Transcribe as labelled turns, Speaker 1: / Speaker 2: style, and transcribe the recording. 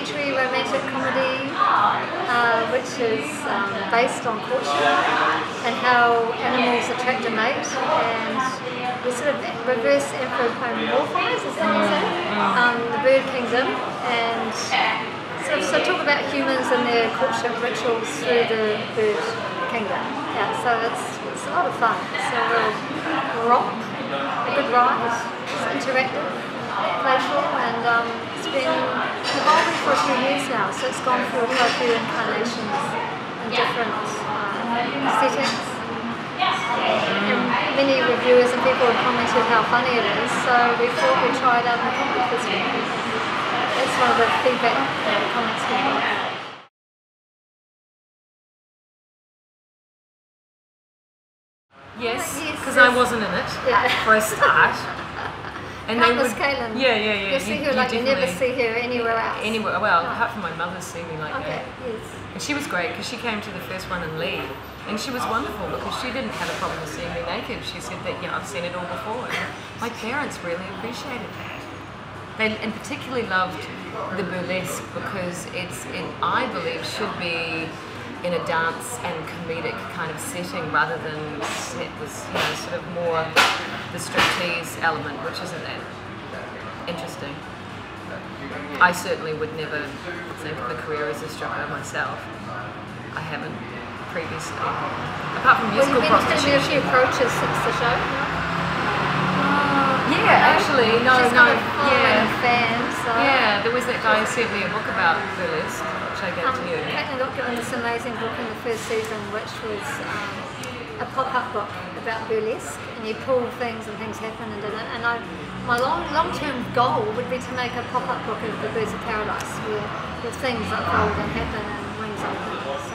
Speaker 1: mid-century romantic comedy, which is based on courtship and how animals attract a mate, and we sort of reverse anthropomorphise, is that what you say? The bird kingdom, and so talk about humans and their courtship rituals through the bird kingdom. Yeah, so it's a lot of fun. It's a real romp, a good ride. It's interactive, playful, and it's been evolving for a few years now. So it's gone through quite a few incarnations in different settings. And many reviewers and people have commented how funny it is. So we thought we'd try it out in the comedy festival. That's one of the feedback comments we got.
Speaker 2: Yes, because I wasn't in it for a start.
Speaker 1: And they would, Kaylin.
Speaker 2: Yeah.
Speaker 1: You see her like you never see her anywhere else.
Speaker 2: Anywhere, well, apart from my mother's seen me like that.
Speaker 1: Yes.
Speaker 2: And she was great because she came to the first one in Leigh, and she was wonderful because she didn't have a problem with seeing me naked. She said that, I've seen it all before. And my parents really appreciated that. They and particularly loved the burlesque because I believe should be in a dance and comedic kind of setting rather than it was sort of more the striptease element, which isn't that interesting. I certainly would never think of a career as a stripper myself. I haven't previously, apart from musical prostitution.
Speaker 1: Well, you've been to a few approaches since the show, no?
Speaker 2: Yeah, actually, no.
Speaker 1: Fan, so.
Speaker 2: Yeah, there was that guy who sent me a book about burlesque, which I gave to you.
Speaker 1: Caitlin got given this amazing book in the first season, which was a pop-up book about burlesque, and you pull things and things happen and it. And my long-term goal would be to make a pop-up book of the Birds of Paradise, where things unfold and happen and wings open. So.